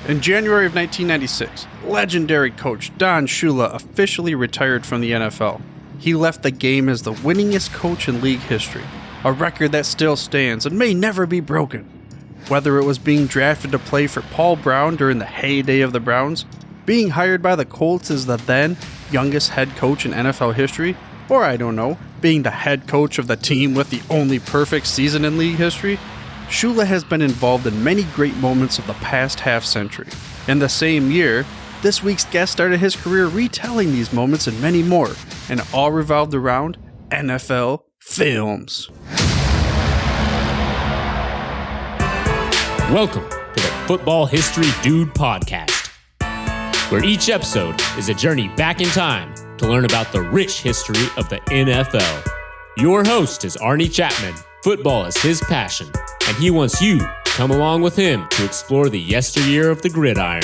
In January of 1996, legendary coach Don Shula officially retired from the NFL. He left the game as the winningest coach in league history, a record that still stands and may never be broken. Whether it was being drafted to play for Paul Brown during the heyday of the Browns, being hired by the Colts as the then youngest head coach in NFL history, or I don't know, being the head coach of the team with the only perfect season in league history, Shula has been involved in many great moments of the past half-century. In the same year, this week's guest started his career retelling these moments and many more, and it all revolved around NFL films. Welcome to the Football History Dude podcast, where each episode is a journey back in time to learn about the rich history of the NFL. Your host is Arnie Chapman. Football is his passion, and he wants you to come along with him to explore the yesteryear of the gridiron.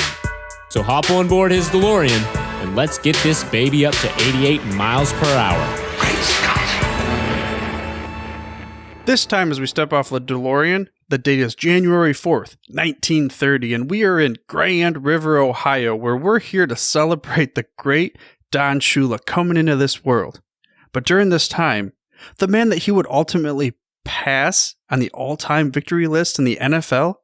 So hop on board his DeLorean and let's get this baby up to 88 miles per hour. Great Scott! This time as we step off the DeLorean, the date is January 4th, 1930, and we are in Grand River, Ohio, where we're here to celebrate the great Don Shula coming into this world. But during this time, the man that he would ultimately pass on the all-time victory list in the NFL,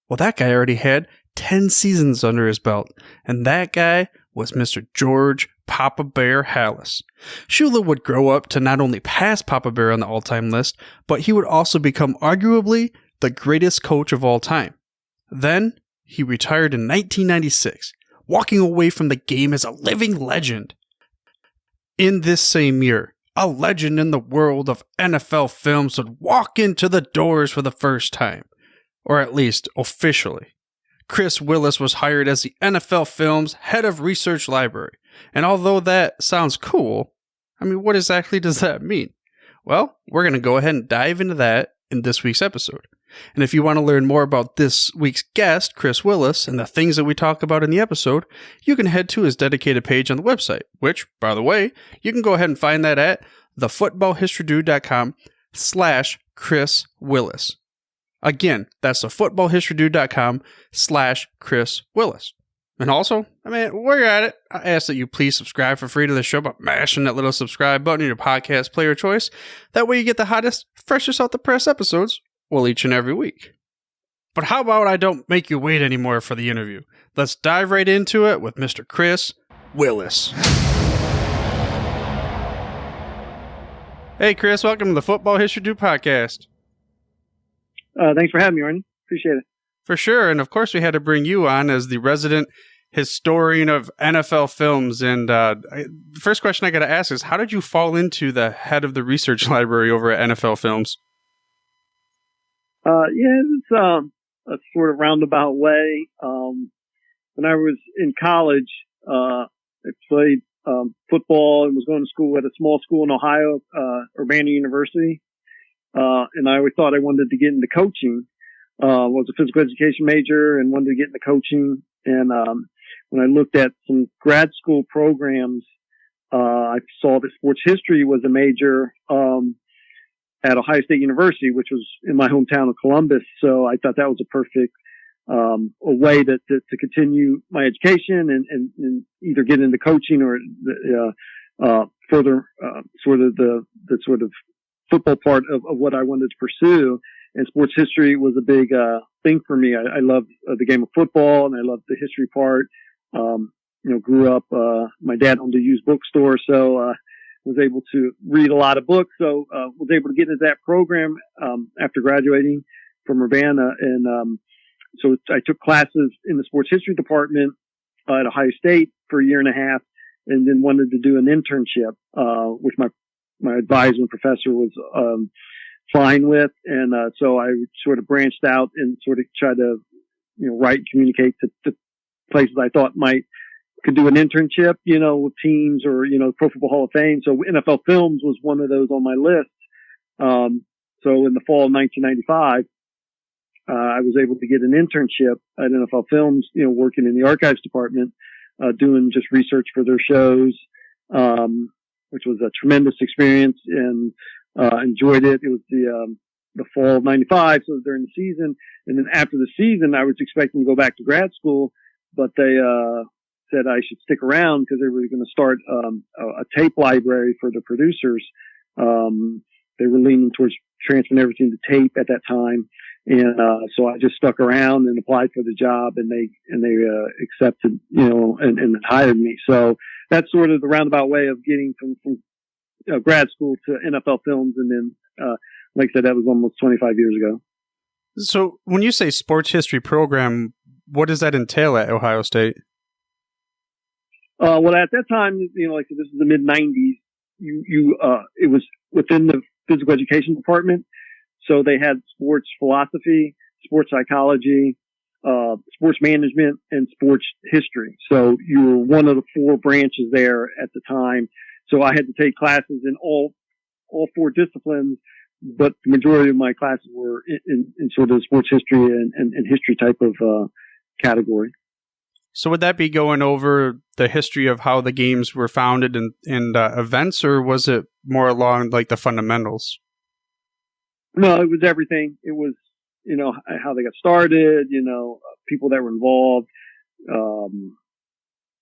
well, that guy already had 10 seasons under his belt, and that guy was Mr. George Papa Bear Halas. Shula would grow up to not only pass Papa Bear on the all-time list, but he would also become arguably the greatest coach of all time. Then, he retired in 1996, walking away from the game as a living legend. In this same year, a legend in the world of NFL films would walk into the doors for the first time, or at least officially. Chris Willis was hired as the NFL Films head of research library, and although that sounds cool, what exactly does that mean? Well, we're going to go ahead and dive into that in this week's episode. And if you want to learn more about this week's guest, Chris Willis, and the things that we talk about in the episode, you can head to his dedicated page on the website, which, by the way, you can go ahead and find that at thefootballhistorydude.com/Chris Willis. Again, that's thefootballhistorydude.com/Chris Willis. And also, while you're at it, I ask that you please subscribe for free to the show by mashing that little subscribe button in your podcast player of choice. That way you get the hottest, freshest off the press episodes, each and every week. But how about I don't make you wait anymore for the interview? Let's dive right into it with Mr. Chris Willis. Hey, Chris, welcome to the Football History Dude podcast. Thanks for having me, Arnie. Appreciate it. For sure. And of course, we had to bring you on as the resident historian of NFL films. And the first question I got to ask is, how did you fall into the head of the research library over at NFL Films? It's a sort of roundabout way. When I was in college, I played football and was going to school at a small school in Ohio, Urbana University. And I always thought I wanted to get into coaching. Was a physical education major and wanted to get into coaching. And when I looked at some grad school programs, I saw that sports history was a major at Ohio State University, which was in my hometown of Columbus. So I thought that was a perfect a way to continue my education and either get into coaching or further sort of the sort of football part of what I wanted to pursue. And sports history was a big thing for me. I love the game of football and I love the history part. Grew up, my dad owned a used bookstore, so was able to read a lot of books. So was able to get into that program after graduating from Urbana. And so I took classes in the sports history department at Ohio State for a year and a half, and then wanted to do an internship, which my advisor and professor was fine with. And so I sort of branched out and sort of tried to write and communicate to places I thought could do an internship, with teams or, Pro Football Hall of Fame. So NFL Films was one of those on my list. So in the fall of 1995, I was able to get an internship at NFL Films, working in the archives department, doing just research for their shows, which was a tremendous experience and enjoyed it. It was the fall of '95, so during the season. And then after the season, I was expecting to go back to grad school, but they said I should stick around because they were going to start a tape library for the producers. They were leaning towards transferring everything to tape at that time. And so I just stuck around and applied for the job, and they accepted, and hired me. So that's sort of the roundabout way of getting from grad school to NFL Films. And then, like I said, that was almost 25 years ago. So when you say sports history program, what does that entail at Ohio State? Well, at that time, like this is the mid '90s. It was within the physical education department. So they had sports philosophy, sports psychology, sports management, and sports history. So you were one of the four branches there at the time. So I had to take classes in all four disciplines, but the majority of my classes were in sort of sports history and history type of category. So would that be going over the history of how the games were founded and events, or was it more along like the fundamentals? No, it was everything. It was, how they got started, people that were involved,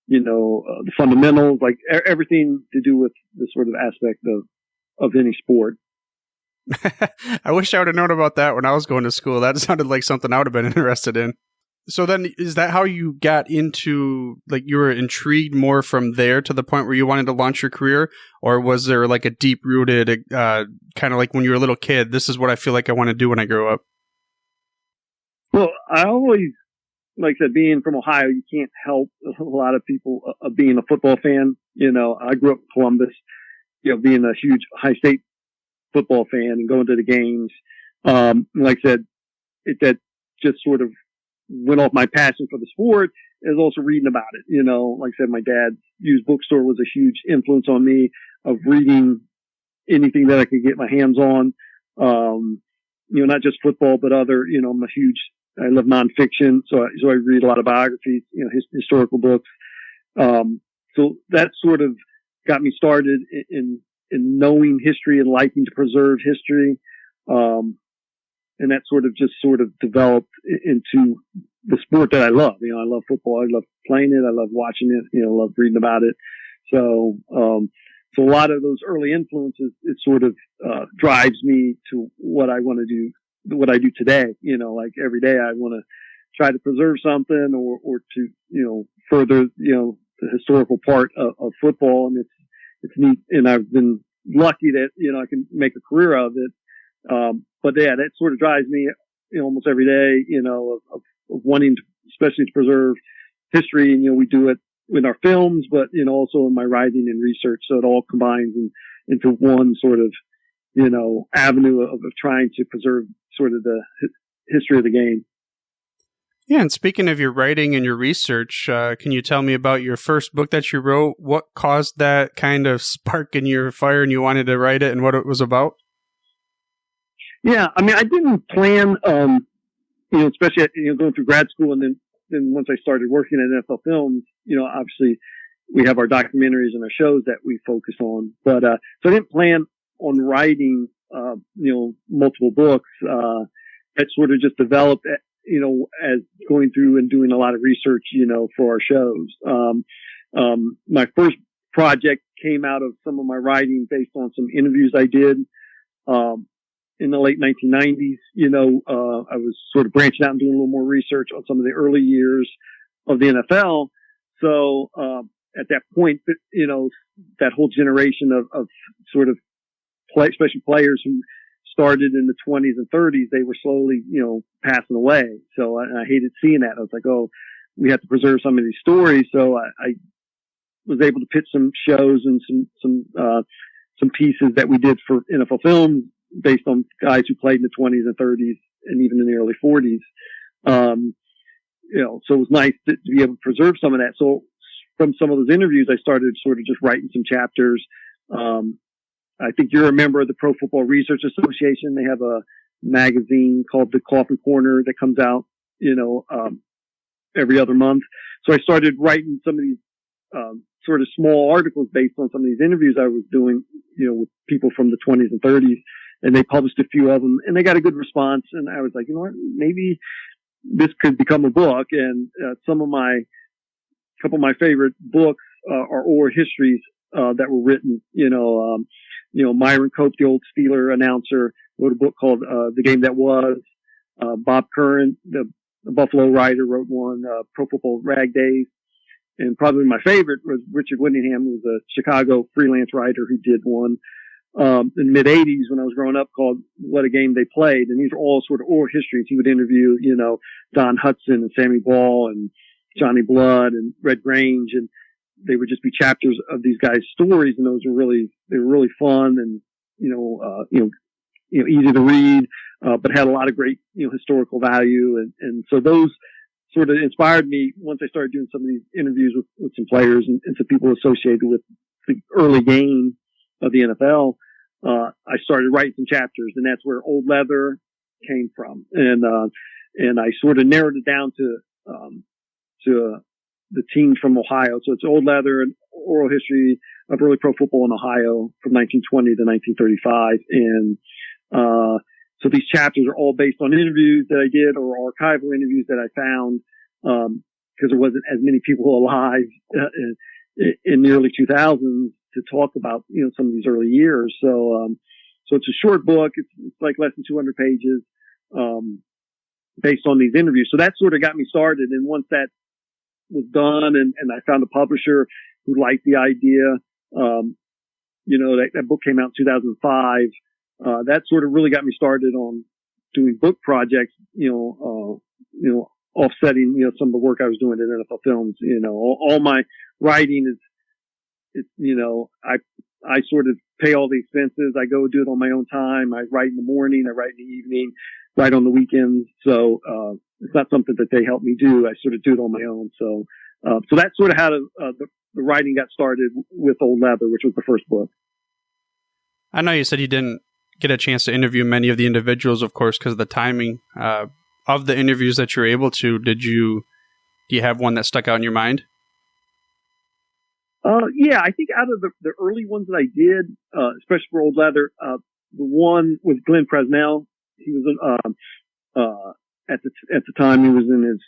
the fundamentals, like everything to do with the sort of aspect of any sport. I wish I would have known about that when I was going to school. That sounded like something I would have been interested in. So then, is that how you got into, like, you were intrigued more from there to the point where you wanted to launch your career? Or was there like a deep-rooted, kind of like when you were a little kid, this is what I feel like I want to do when I grow up? Well, I always, like I said, being from Ohio, you can't help a lot of people being a football fan. I grew up in Columbus, being a huge high state football fan and going to the games. Like I said, that just sort of went off my passion for the sport, is also reading about it. Like I said, my dad's used bookstore was a huge influence on me of reading anything that I could get my hands on. Not just football, but other, I love nonfiction. So I read a lot of biographies, historical books. So that sort of got me started in knowing history and liking to preserve history. And that sort of developed into the sport that I love. I love football. I love playing it. I love watching it. I love reading about it. So a lot of those early influences, it sort of, drives me to what I want to do, what I do today. Like every day I want to try to preserve something or to, further, the historical part of football. And it's neat. And I've been lucky that, I can make a career of it. But yeah, that sort of drives me, almost every day, of wanting to, especially to preserve history. And, we do it in our films, but, also in my writing and research. So it all combines into one sort of, avenue of trying to preserve sort of the history of the game. Yeah. And speaking of your writing and your research, can you tell me about your first book that you wrote? What caused that kind of spark in your fire and you wanted to write it and what it was about? Yeah, I mean, I didn't plan, especially, going through grad school and then once I started working at NFL Films, obviously we have our documentaries and our shows that we focus on. But, so I didn't plan on writing, multiple books. That sort of just developed, as going through and doing a lot of research, for our shows. My first project came out of some of my writing based on some interviews I did. In the late 1990s, I was sort of branching out and doing a little more research on some of the early years of the NFL. So, at that point, that whole generation of sort of especially players who started in the 20s and 30s, they were slowly, passing away. So I hated seeing that. I was like, oh, we have to preserve some of these stories. So I was able to pitch some shows and some pieces that we did for NFL Films, based on guys who played in the 20s and 30s and even in the early 40s. So it was nice to be able to preserve some of that. So from some of those interviews, I started sort of just writing some chapters. I think you're a member of the Pro Football Research Association. They have a magazine called the Coffin Corner that comes out, every other month. So I started writing some of these, sort of small articles based on some of these interviews I was doing, with people from the 20s and 30s. and they published a few of them, and they got a good response. And I was like, you know what, maybe this could become a book. And couple of my favorite books are oral histories that were written. Myron Cope, the old Steeler announcer, wrote a book called The Game That Was. Bob Curran, the Buffalo writer, wrote one, Pro Football Rag Days. And probably my favorite was Richard Whittingham, who was a Chicago freelance writer who did one in the mid 80s when I was growing up called What a Game They Played. And these are all sort of oral histories. He would interview, Don Hudson and Sammy Ball and Johnny Blood and Red Grange, and they would just be chapters of these guys' stories, and they were really fun and easy to read, but had a lot of great historical value, and so those sort of inspired me once I started doing some of these interviews with some players and some people associated with the early game of the NFL. I started writing some chapters, and that's where Old Leather came from, and I sort of narrowed it down to the teams from Ohio. So it's Old Leather and oral history of early pro football in Ohio from 1920 to 1935. And, so these chapters are all based on interviews that I did or archival interviews that I found, because there wasn't as many people alive in the early 2000s to talk about, some of these early years. So it's a short book. It's like less than 200 pages, based on these interviews. So that sort of got me started. And once that was done and I found a publisher who liked the idea, that book came out in 2005. That sort of really got me started on doing book projects, offsetting, some of the work I was doing at NFL Films. All my writing is, I sort of pay all the expenses. I go do it on my own time. I write in the morning, I write in the evening, write on the weekends. So, it's not something that they help me do. I sort of do it on my own. So that's sort of how the writing got started with Old Leather, which was the first book. I know you said you didn't get a chance to interview many of the individuals, of course, because of the timing of the interviews that you're able to. Do you have one that stuck out in your mind? Yeah, I think out of the early ones that I did, especially for Old Leather, the one with Glen Presnell. He was at the time he was in his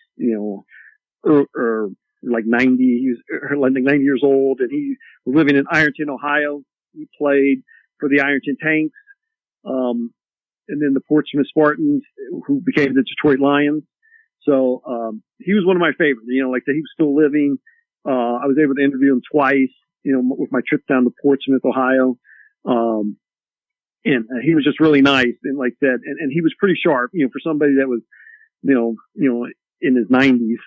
like 90. He was like 90 years old, and he was living in Ironton, Ohio. He played for the Ironton Tanks, and then the Portsmouth Spartans, who became the Detroit Lions. So he was one of my favorites. Like I said, he was still living. I was able to interview him twice, with my trip down to Portsmouth, Ohio. And he was just really nice, and like that, and he was pretty sharp, for somebody that was, in his 90s,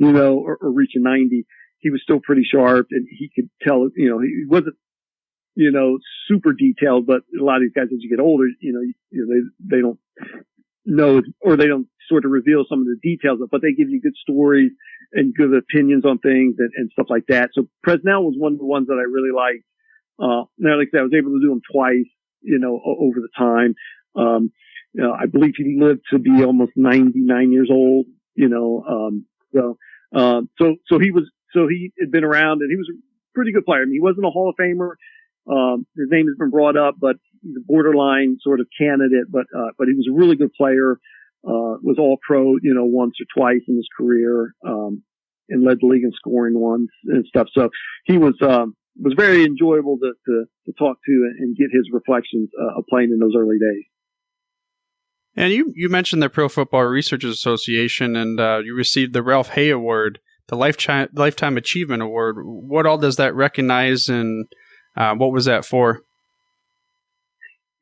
or reaching 90, he was still pretty sharp, and he could tell, he wasn't, super detailed, but a lot of these guys, as you get older, they don't know, or they don't sort of reveal some of the details, but they give you good stories and good opinions on things and stuff like that. So Presnell was one of the ones that I really liked. Now, like I said, I was able to do him twice, over the time. I believe he lived to be almost 99 years old, so he had been around, and he was a pretty good player. I mean, he wasn't a Hall of Famer. His name has been brought up, but he's a borderline sort of candidate, but he was a really good player, was all pro, once or twice in his career, and led the league in scoring once and stuff. So he was very enjoyable to talk to and get his reflections of playing in those early days. And you mentioned the Pro Football Researchers Association, and you received the Ralph Hay Award, the Lifetime Achievement Award. What all does that recognize, and what was that for?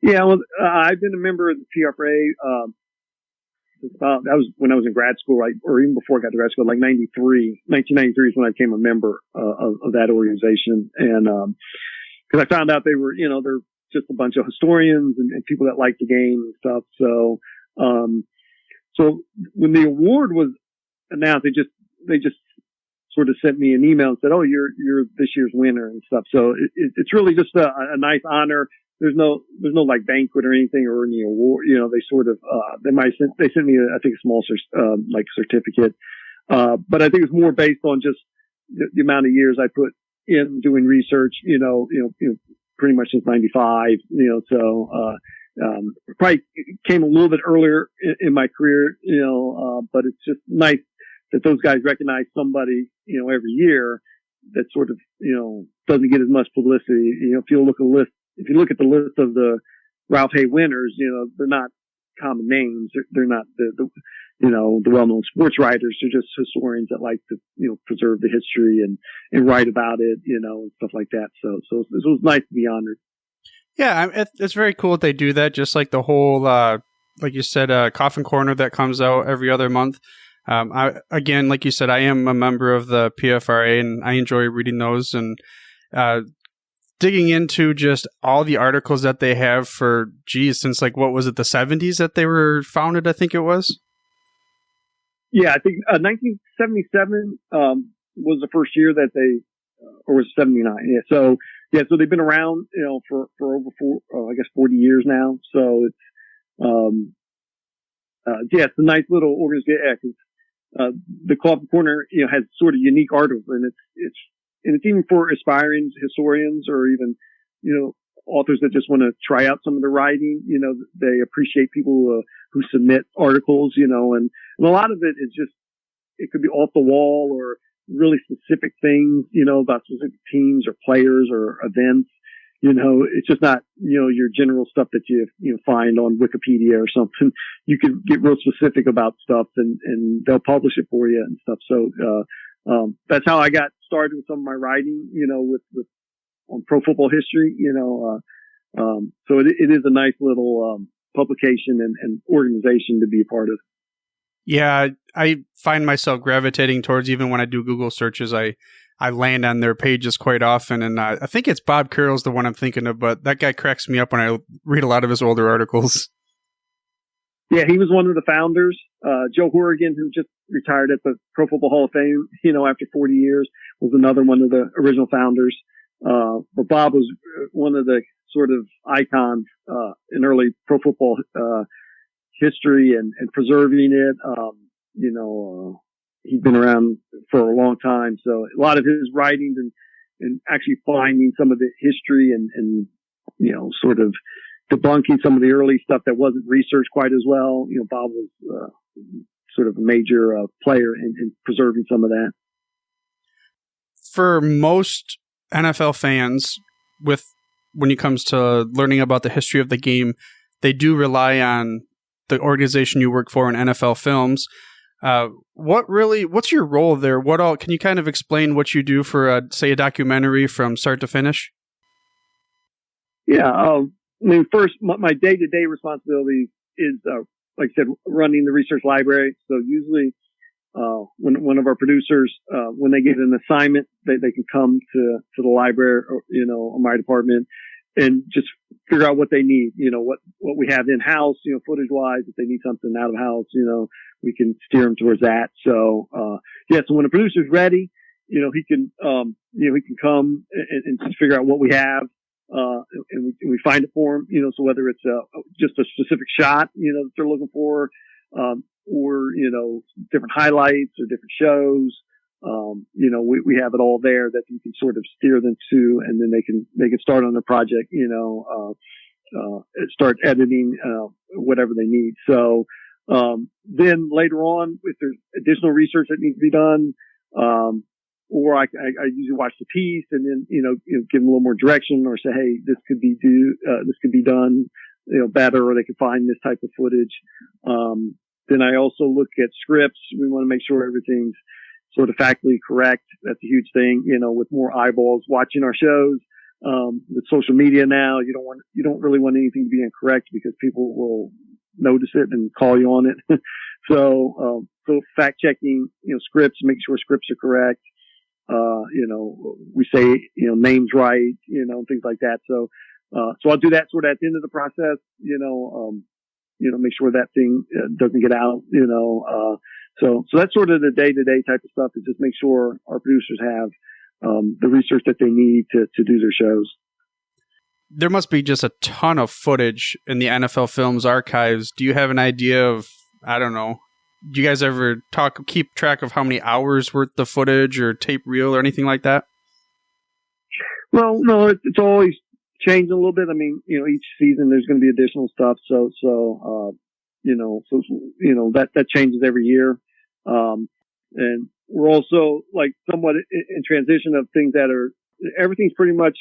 Yeah, well, I've been a member of the PFRA. That was when I was in grad school, right, or even before I got to grad school, like 1993 is when I became a member of that organization. And because I found out they were, they're just a bunch of historians and people that like the game and stuff. So when the award was announced, they just sort of sent me an email and said, "Oh, you're this year's winner" and stuff. So it's really just a nice honor. There's no like banquet or anything or any award. They sort of they sent me I think a small like certificate, but I think it's more based on just the amount of years I put in doing research. Pretty much since '95. So Probably came a little bit earlier in my career, but it's just nice that those guys recognize somebody, every year that sort of, doesn't get as much publicity. If you look at the list of the Ralph Hay winners, they're not common names. They're not the well-known sports writers. They're just historians that like to, preserve the history and write about it, and stuff like that. So it was nice to be honored. Yeah, it's very cool that they do that. Just like the whole, like you said, Coffin Corner that comes out every other month. Again, like you said, I am a member of the PFRA, and I enjoy reading those and digging into just all the articles that they have for, since like, what was it, the 70s that they were founded, I think it was? Yeah, I think 1977 was the first year that they, or was 79? So they've been around, for over 40 years now. So it's, it's a nice little organization. The Coffin Corner, has sort of unique articles, and it's even for aspiring historians or even, authors that just want to try out some of the writing. They appreciate people who submit articles, and a lot of it is just, it could be off the wall or really specific things, about specific teams or players or events. It's just not, your general stuff that you find on Wikipedia or something. You can get real specific about stuff and they'll publish it for you and stuff. So, that's how I got started with some of my writing, with on pro football history, so it is a nice little, publication and organization to be a part of. Yeah, I find myself gravitating towards, even when I do Google searches, I land on their pages quite often, and I think it's Bob Carroll's the one I'm thinking of, but that guy cracks me up when I read a lot of his older articles. Yeah, he was one of the founders. Joe Horrigan, who just retired at the Pro Football Hall of Fame, after 40 years, was another one of the original founders. But Bob was one of the sort of icons in early pro football history and preserving it. He'd been around for a long time, so a lot of his writings and actually finding some of the history and sort of debunking some of the early stuff that wasn't researched quite as well. Bob was sort of a major player in preserving some of that. For most NFL fans, when it comes to learning about the history of the game, they do rely on the organization you work for in NFL Films. What's your role there? Can you kind of explain what you do for say a documentary from start to finish? Yeah. First, my day-to-day responsibility is, like I said, running the research library. So usually, when one of our producers, when they get an assignment, they can come to the library or, or my department and just figure out what they need, what we have in house, footage wise. If they need something out of house, we can steer them towards that. So, so when a producer's ready, he can come and just figure out what we have. And we find it for them, so whether it's just a specific shot, that they're looking for, or, different highlights or different shows, we have it all there that we can sort of steer them to, and then they can start on the project, start editing, whatever they need. So, then later on, if there's additional research that needs to be done, or I usually watch the piece and then, give them a little more direction or say, hey, this could be done, better, or they could find this type of footage. Then I also look at scripts. We want to make sure everything's sort of factually correct. That's a huge thing, with more eyeballs watching our shows. With social media now, you don't really want anything to be incorrect because people will notice it and call you on it. So fact checking, scripts, make sure scripts are correct. We say, names right, things like that. So I'll do that sort of at the end of the process, make sure that thing doesn't get out, so that's sort of the day-to-day type of stuff, is just make sure our producers have, the research that they need to do their shows. There must be just a ton of footage in the NFL Films archives. Do you have an idea of, I don't know, do you guys ever keep track of how many hours worth of footage or tape reel or anything like that? Well, no, it's always changing a little bit. I mean, each season there's going to be additional stuff. So that changes every year. And we're also like somewhat in transition of things everything's pretty much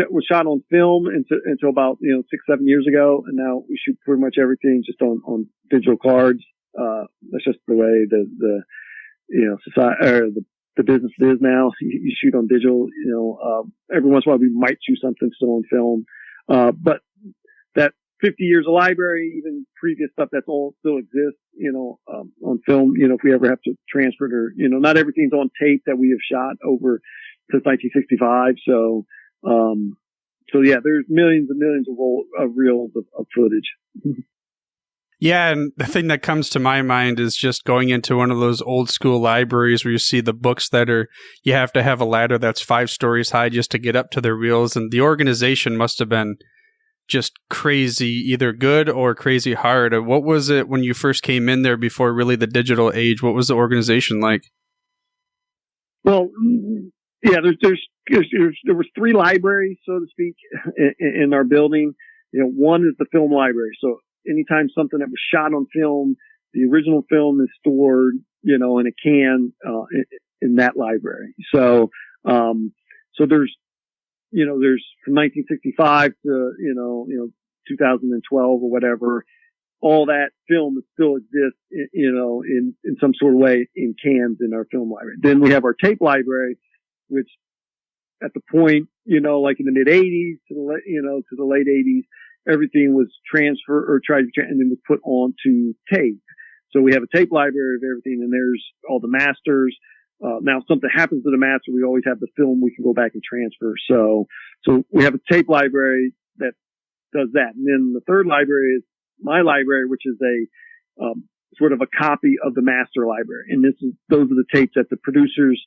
was shot on film until about 6-7 years ago, and now we shoot pretty much everything just on digital cards. That's just the way the society or the business is now. You shoot on digital. Every once in a while we might shoot something still on film, but that 50 years of library, even previous stuff, that's all still exists. On film. If we ever have to transfer it, or not everything's on tape that we have shot over since 1965. So yeah, there's millions and millions of reels of footage. Yeah, and the thing that comes to my mind is just going into one of those old school libraries where you see the books you have to have a ladder that's 5 stories high just to get up to the reels, and the organization must have been just crazy, either good or crazy hard. What was it when you first came in there before really the digital age? What was the organization like? Well, yeah, there was 3 libraries, so to speak, in our building. One is the film library. So anytime something that was shot on film, the original film is stored, in a can, in that library. So there's from 1965 to, 2012 or whatever, all that film still exists, in some sort of way in cans in our film library. Then we have our tape library, which at the point, like in the mid 80s to the late 80s, everything was transferred or tried to and then was put onto tape. So we have a tape library of everything, and there's all the masters. Now if something happens to the master, we always have the film we can go back and transfer. So we have a tape library that does that. And then the third library is my library, which is a, sort of a copy of the master library. And those are the tapes that the producers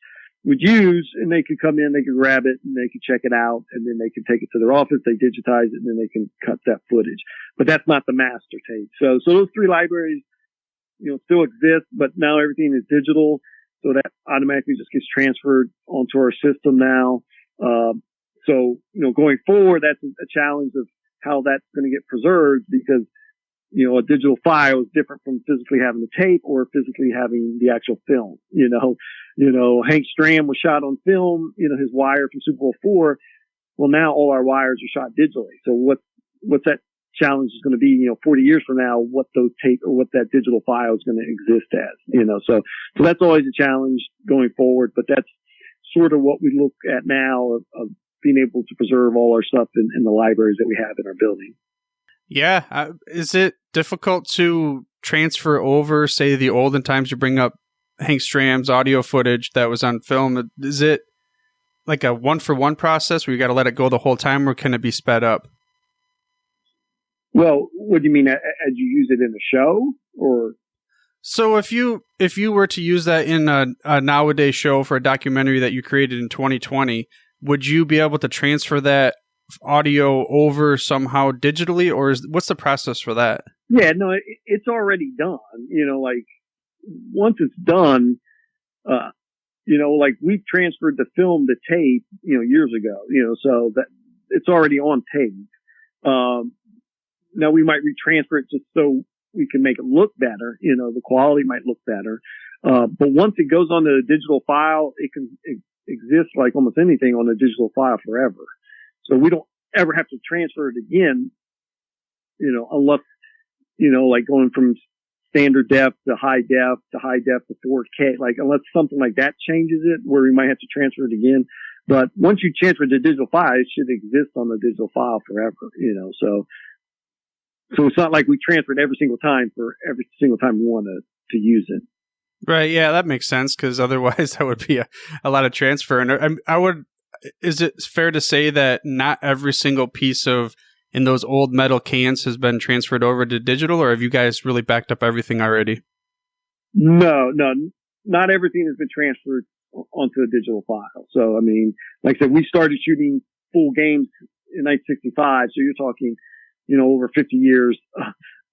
would use, and they could come in, they could grab it, and they could check it out, and then they can take it to their office, they digitize it, and then they can cut that footage. But that's not the master tape. So those 3 libraries, still exist, but now everything is digital. So that automatically just gets transferred onto our system now. Going forward, that's a challenge of how that's going to get preserved, because, a digital file is different from physically having the tape or physically having the actual film. Hank Stram was shot on film, his wire from Super Bowl IV. Well, now all our wires are shot digitally. So what's that challenge is going to be, 40 years from now, what those tape or what that digital file is going to exist as, so that's always a challenge going forward, but that's sort of what we look at now of being able to preserve all our stuff in the libraries that we have in our building. Yeah. Is it difficult to transfer over, say, the olden times? You bring up Hank Stram's audio footage that was on film. Is it like a 1-for-1 process where you got to let it go the whole time, or can it be sped up? Well, what do you mean? As you use it in a show, or? So if you were to use that in a nowadays show for a documentary that you created in 2020, would you be able to transfer that audio over somehow digitally, or what's the process for that? Yeah, no, it's already done. Like once it's done, like we transferred the film to tape, years ago, so that it's already on tape. Now we might retransfer it just so we can make it look better. The quality might look better. But once it goes on the digital file, it can exist like almost anything on a digital file forever. So we don't ever have to transfer it again, unless, like going from standard def to high def to 4K, like unless something like that changes it where we might have to transfer it again. But once you transfer it to digital file, it should exist on the digital file forever, So it's not like we transfer it every single time for every single time we want to use it. Right. Yeah, that makes sense, because otherwise that would be a lot of transfer. And is it fair to say that not every single piece in those old metal cans has been transferred over to digital, or have you guys really backed up everything already? No, not everything has been transferred onto a digital file. So, I mean, like I said, we started shooting full games in 1965. So you're talking, over 50 years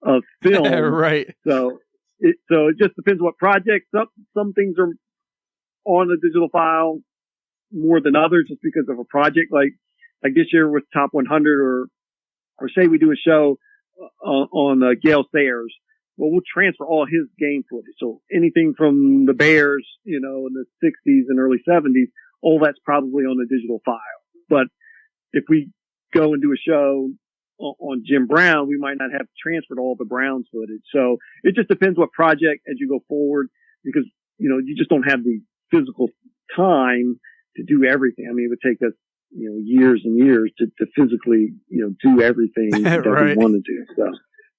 of film. Right. So it just depends what project. Some things are on a digital file more than others just because of a project. Like like this year with Top 100, or say we do a show on Gale Sayers. Well, we'll transfer all his game footage. So anything from the Bears, in the 60s and early 70s, all that's probably on a digital file. But if we go and do a show on Jim Brown, we might not have transferred all the Browns footage. So it just depends what project as you go forward, because, you just don't have the physical time to do everything. I mean, it would take us, years and years to physically, do everything that right. we want to do. So.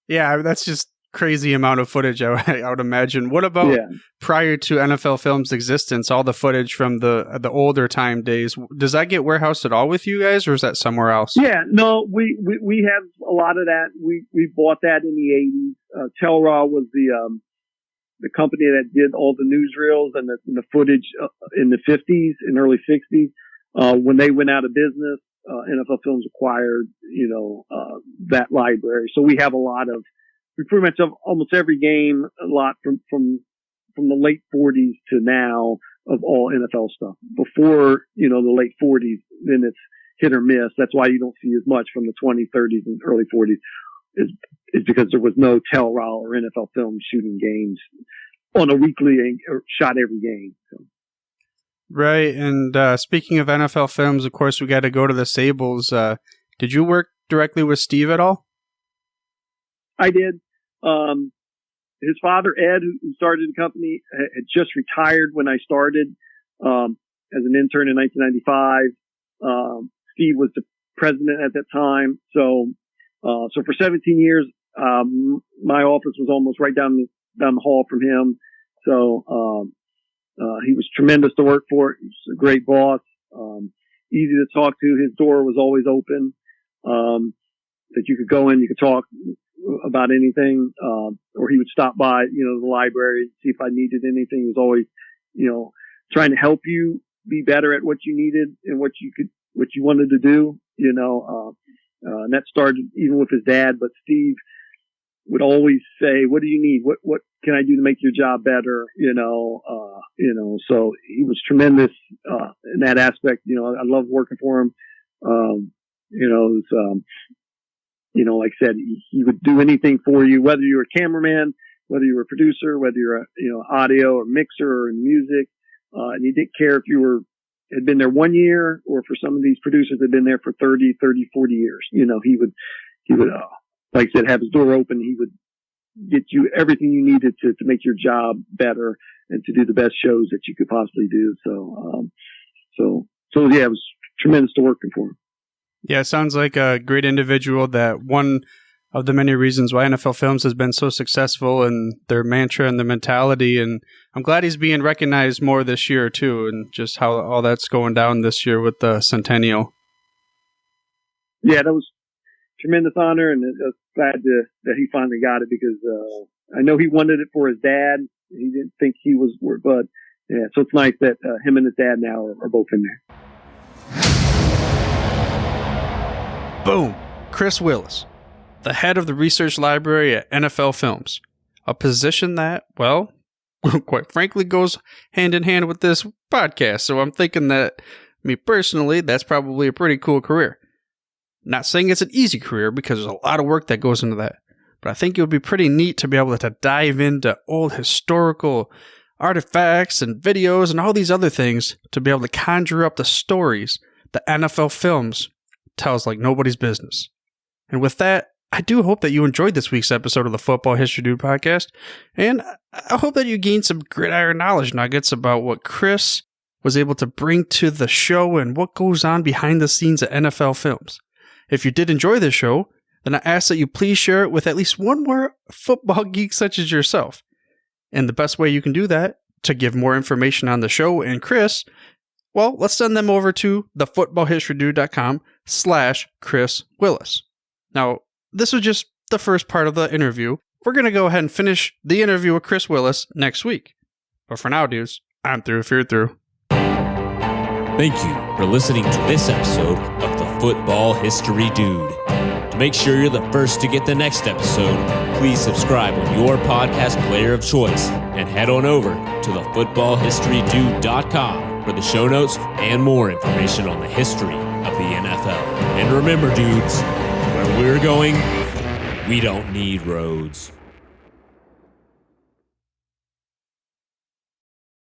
Yeah, that's just crazy amount of footage, I would imagine. What about prior to NFL Films' existence, all the footage from the older time days? Does that get warehoused at all with you guys, or is that somewhere else? Yeah, no, we have a lot of that. We bought that in the 80s. Telraw was the company that did all the newsreels and the footage in the 50s and early 60s. When they went out of business, NFL Films acquired, that library. So we have we pretty much have almost every game, a lot from the late 40s to now of all NFL stuff. Before, the late 40s, then it's hit or miss. That's why you don't see as much from the 20s, 30s, and early 40s is because there was no Telraw or NFL Films shooting games on a weekly or shot every game. So. Right. And speaking of NFL Films, of course, we got to go to the Sables. Did you work directly with Steve at all? I did. His father, Ed, who started the company, had just retired when I started as an intern in 1995. Steve was the president at that time. So for 17 years, my office was almost right down the hall from him. So he was tremendous to work for. He was a great boss, easy to talk to. His door was always open, that you could go in, you could talk about anything, or he would stop by, the library, see if I needed anything. He was always, trying to help you be better at what you needed and what you wanted to do, and that started even with his dad, but Steve would always say, what do you need? What can I do to make your job better? So he was tremendous, in that aspect. I loved working for him. Like I said, he would do anything for you, whether you were a cameraman, whether you were a producer, whether you're audio or mixer or music. And he didn't care if you had been there 1 year, or for some of these producers had been there for 30, 40 years. He would, like I said, have his door open. He would get you everything you needed to make your job better and to do the best shows that you could possibly do. So yeah, it was tremendous to working for him. Yeah, it sounds like a great individual. That one of the many reasons why NFL Films has been so successful, and their mantra and the mentality. And I'm glad he's being recognized more this year too, and just how all that's going down this year with the centennial. Yeah, that was a tremendous honor, and I was glad that he finally got it, because I know he wanted it for his dad. He didn't think he was, but yeah, so it's nice that him and his dad now are both in there. Boom! Chris Willis, the head of the research library at NFL Films. A position that, well, quite frankly, goes hand in hand with this podcast. So I'm thinking that, me personally, that's probably a pretty cool career. Not saying it's an easy career, because there's a lot of work that goes into that. But I think it would be pretty neat to be able to dive into old historical artifacts and videos and all these other things to be able to conjure up the stories that NFL Films tells like nobody's business. And with that, I do hope that you enjoyed this week's episode of the Football History Dude podcast, and I hope that you gained some gridiron knowledge nuggets about what Chris was able to bring to the show and what goes on behind the scenes at NFL Films. If you did enjoy this show, then I ask that you please share it with at least one more football geek such as yourself. And the best way you can do that, to give more information on the show and Chris, well, let's send them over to thefootballhistorydude.com/Chris Willis. Now, this was just the first part of the interview. We're going to go ahead and finish the interview with Chris Willis next week. But for now, dudes, I'm through if you're through. Thank you for listening to this episode of the Football History Dude. To make sure you're the first to get the next episode, please subscribe on your podcast player of choice and head on over to thefootballhistorydude.com for the show notes and more information on the history of the NFL. And remember, dudes, where we're going, we don't need roads.